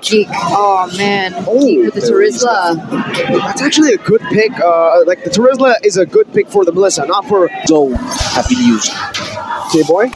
GEEK. Oh man, GEEK with the Terizla. That's actually a good pick. Like the Terizla is a good pick for the Melissa, not for Zone have been used. Okay, boy.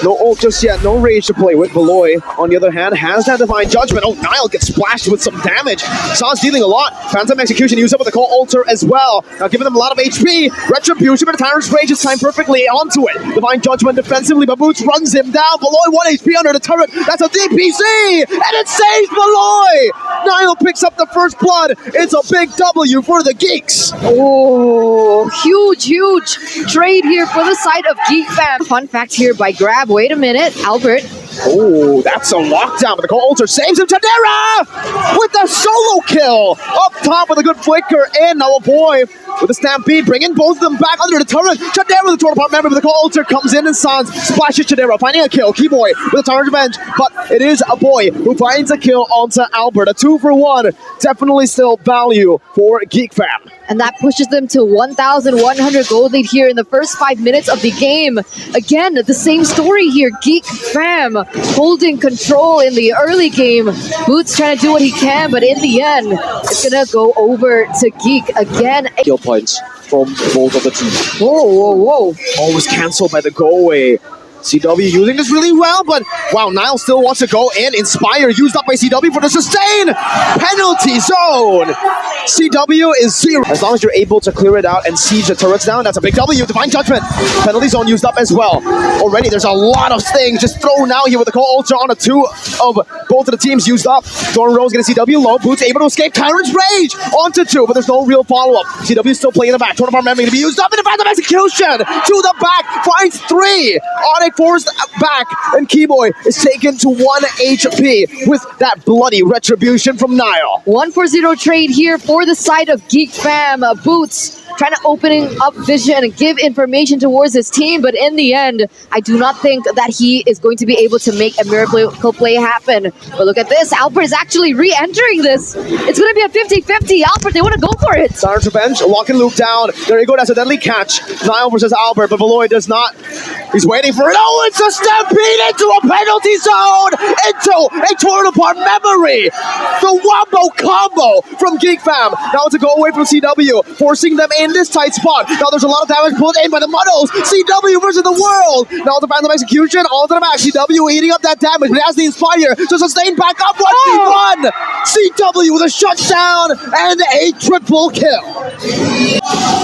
No ult just yet, no rage to play with. Beloy, on the other hand, has that Divine Judgment. Oh, Nile gets splashed with some damage. San's dealing a lot. Phantom Execution used up with the Cold Altar as well. Now giving them a lot of HP. Retribution, but Tyrant's Rage is timed perfectly onto it. Divine Judgment defensively, but Boots runs him down. Beloy 1 HP under the turret. That's a DPC! And it saves Beloy! Nile picks up the first blood. It's a big W for the Geeks. Oh, huge trade here for the side of GEEK FAM. Fun fact here by Grab. Wait a minute, Albert. Oh, that's a lockdown, but the Cold Altar saves him. Chadera with the solo kill. Up top with a good flicker in. Now, oh boy, with the Stampede, bringing both of them back under the turret. Chadera, the total part member, but the Cold Altar comes in and Sans splashes Chadera, finding a kill. Keyboy with a Tyrant Revenge, but it is a boy who finds a kill onto Albert. A 2-for-1. Definitely still value for GEEK FAM. And that pushes them to 1,100 gold lead here in the first 5 minutes of the game. Again, the same story here. GEEK FAM holding control in the early game. Boots trying to do what he can, but in the end, it's going to go over to GEEK again. Kill points from both of the teams. Whoa. Always cancelled by the go away. CW using this really well, but wow, Nile still wants to go in. Inspire used up by CW for the sustain. Penalty zone. CW is 0. As long as you're able to clear it out and siege the turrets down, that's a big W. Divine Judgment. Penalty zone used up as well. Already there's a lot of things just thrown out here with the Cold Ultra on a 2 of both of the teams used up. Thorn Rose getting CW low. Boots able to escape Tyrant's Rage onto 2, but there's no real follow-up. CW still playing in the back. Tournament memory to be used up in the Phantom Execution. To the back. Finds 3. ONIC forced back, and Keyboy is taken to 1 HP with that bloody Retribution from Nile. 1-for-0 trade here for the side of GEEK FAM. Boots trying to opening up vision and give information towards his team, but in the end, I do not think that he is going to be able to make a miracle play happen. But look at this, Albert is actually re-entering this. It's going to be a 50-50. Albert, they want to go for it. Tyrant's Revenge, lock and loop down. There you go, that's a deadly catch. Nile versus Albert, but Beloy does not. He's waiting for it. Oh, it's a stampede into a penalty zone, into a torn apart memory. The wombo combo from GEEK FAM. Now it's a go away from CW, forcing them in this tight spot. Now there's a lot of damage pulled in by the Muddles. CW versus the world. Now the Phantom Execution onto the back. CW eating up that damage, but he has the Inspire to sustain back up 1v1. CW with a shutdown and a triple kill.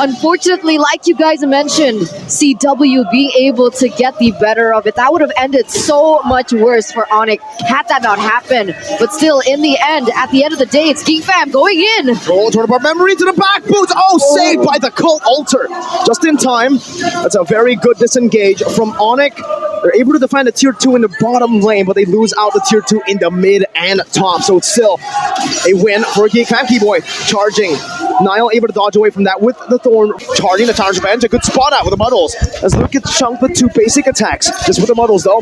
Unfortunately, like you guys mentioned, CW being able to get the better of it. That would have ended so much worse for ONIC had that not happened. But still, in the end, at the end of the day, it's GEEK FAM going in. Gold tournament memory to the back. Boots. Oh, saved by the Cult Altar. Just in time. That's a very good disengage from ONIC. They're able to defend the tier 2 in the bottom lane, but they lose out the tier 2 in the mid and top. So it's still a win for GEEK FAM. Keyboy charging. Nile able to dodge away from that with the Thorn, charging the Tyrant's Revenge. A good spot out with the Muddles as Luke gets chunked with 2 basic attacks. Just with the Muddles though.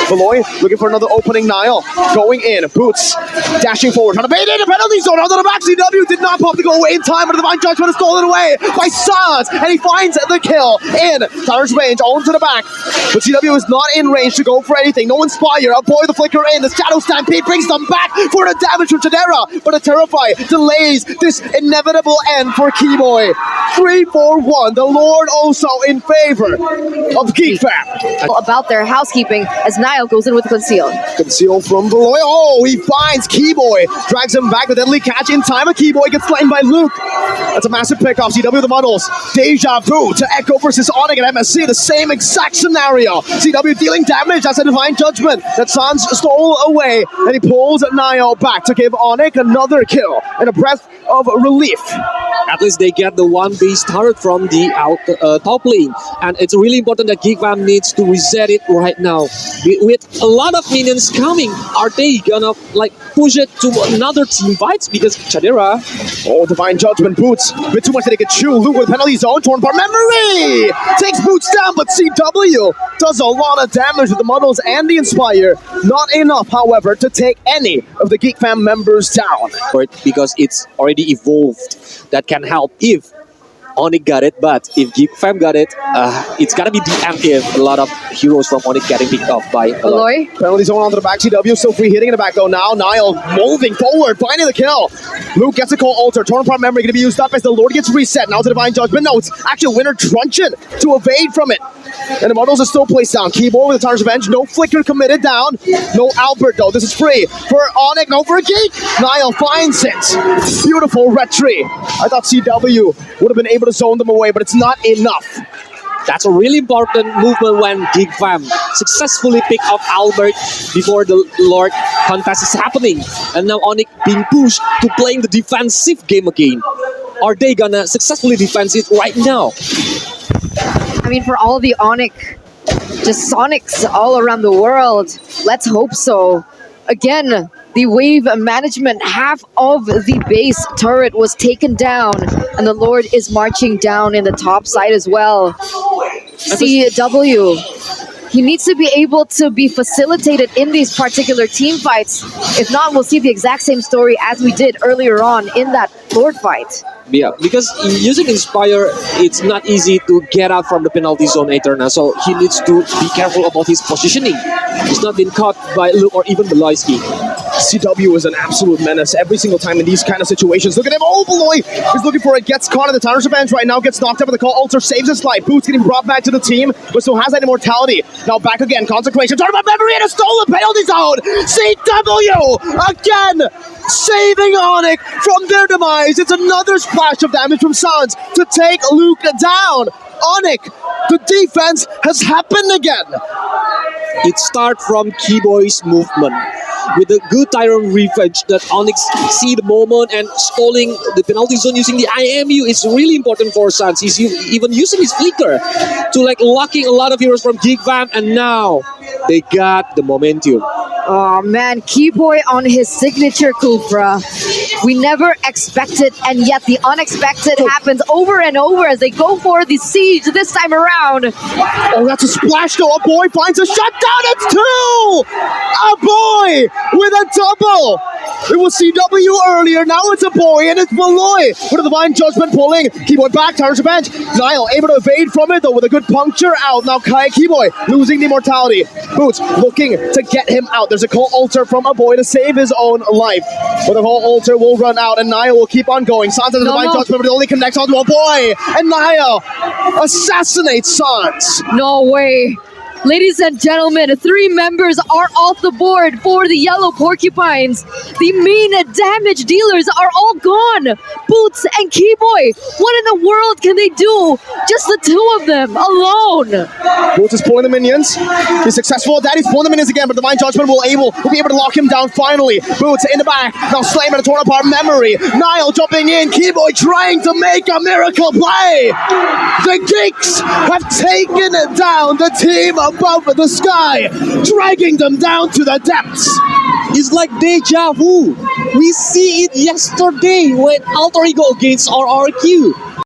Beloy looking for another opening. Nile going in. Boots dashing forward, trying to bait in a penalty zone onto the back. CW did not pop to go away in time, but the Divine Judgment is stolen away by Sans, and he finds the kill in Tyrant's range onto the back. But CW is not in range to go for anything. No Inspire. A boy the flicker in. The Shadow Stampede brings them back for the damage from Chadera, but a Terrify delays this inevitable end for Keyboy. 3-4-1. The Lord also in favor of GEEK FAM. About their housekeeping as Nile goes in with the Conceal. Conceal from Beloy. Oh, he finds Keyboy. Drags him back. The deadly catch in time. A Keyboy gets slain by Luke. That's a massive pickoff. CW the Muddles. Deja vu to Echo versus ONIC and MSC. The same exact scenario. CW dealing damage. That's a Divine Judgment that Sans stole away. And he pulls Nile back to give ONIC another kill and a breath of relief. At least they get the 1 base turret from the top lane, and it's really important that GEEK FAM needs to reset it right now. With a lot of minions coming, are they gonna like push it to another team fights? Because Chadera, oh, Divine Judgment. Boots a bit too much that they could chew. Luke with penalty zone, torn apart memory takes Boots down, but CW does a lot of damage with the Muddles and the Inspire. Not enough, however, to take any of the GEEK FAM members down. because it's already evolved, that can help if ONIC got it, but if GEEK FAM got it, it's gonna be the end if a lot of heroes from ONIC getting picked off by a lot. Aloy? Penalty zone onto the back. CW still free hitting in the back though. Now Niall moving forward, finding the kill. Luke gets a call alter. Torn apart memory going to be used up as the Lord gets reset. Now to Divine Judgment. No, it's actually Winner Truncheon to evade from it. And the models are still placed down. Keyboard with the Tartar's Revenge. No flicker committed down. No Albert though. This is free for ONIC. No for a Geek. Niall finds it. Beautiful retry. I thought CW would have been able to zone them away, but it's not enough. That's a really important movement when GEEK FAM successfully pick up Albert before the Lord contest is happening. And now ONIC being pushed to playing the defensive game again. Are they gonna successfully defend it right now? I mean, for all the ONIC, just Sonics all around the world, let's hope so. Again, the wave management, half of the base turret was taken down, and the Lord is marching down in the top side as well. CW, he needs to be able to be facilitated in these particular team fights. If not, we'll see the exact same story as we did earlier on in that Lord fight. Yeah, because using Inspire, it's not easy to get out from the penalty zone Eterna, so he needs to be careful about his positioning. He's not been caught by Luke or even Beloyski. CW is an absolute menace every single time in these kind of situations. Look at him. Oh, Beloy is looking for it. Gets caught in the Tartar's Revenge right now. Gets knocked up with the call. Alter saves his life. Boots getting brought back to the team, but still has that immortality. Now back again. Consecration. Talking about memory in a stolen penalty zone. CW again saving ONIC from their demise. It's another splash of damage from Sans to take Luke down. ONIC, the defense has happened again. It starts from Keyboy's movement. With a good Tyrant revenge that ONIC see the moment and stalling the penalty zone using the IMU is really important for Sans. He's even using his flicker to like locking a lot of heroes from GEEK FAM, and now they got the momentum. Oh man, Keyboy on his signature Kufra. We never expected, and yet the unexpected happens over and over as they go for the siege this time around. Oh, that's a splash though. A boy finds a shutdown. It's two! A boy with a double. It was CW earlier. Now it's a boy, and it's Beloy with a Divine Judgment pulling. Keyboy back, Tartar's Revenge. Niall able to evade from it though with a good puncture out. Now Keyboy losing the immortality. Boots looking to get him out. There's a call alter from a boy to save his own life. But the call alter will run out, and Niall will keep on going. Sans has a Divine Judgment, but it only connects onto a boy. And Niall assassinates Sans. No way. Ladies and gentlemen, 3 members are off the board for the Yellow Porcupines. The main damage dealers are all gone. Boots and Keyboy, what in the world can they do? Just the 2 of them alone. Boots is pulling the minions. He's successful at that. He's pulling the minions again, but Divine Judgment will be able to lock him down finally. Boots in the back. Now slamming a torn apart memory. Niall jumping in. Keyboy trying to make a miracle play. The Geeks have taken down the team above the sky, dragging them down to the depths. It's like deja vu. We see it yesterday when Alter Ego against RRQ.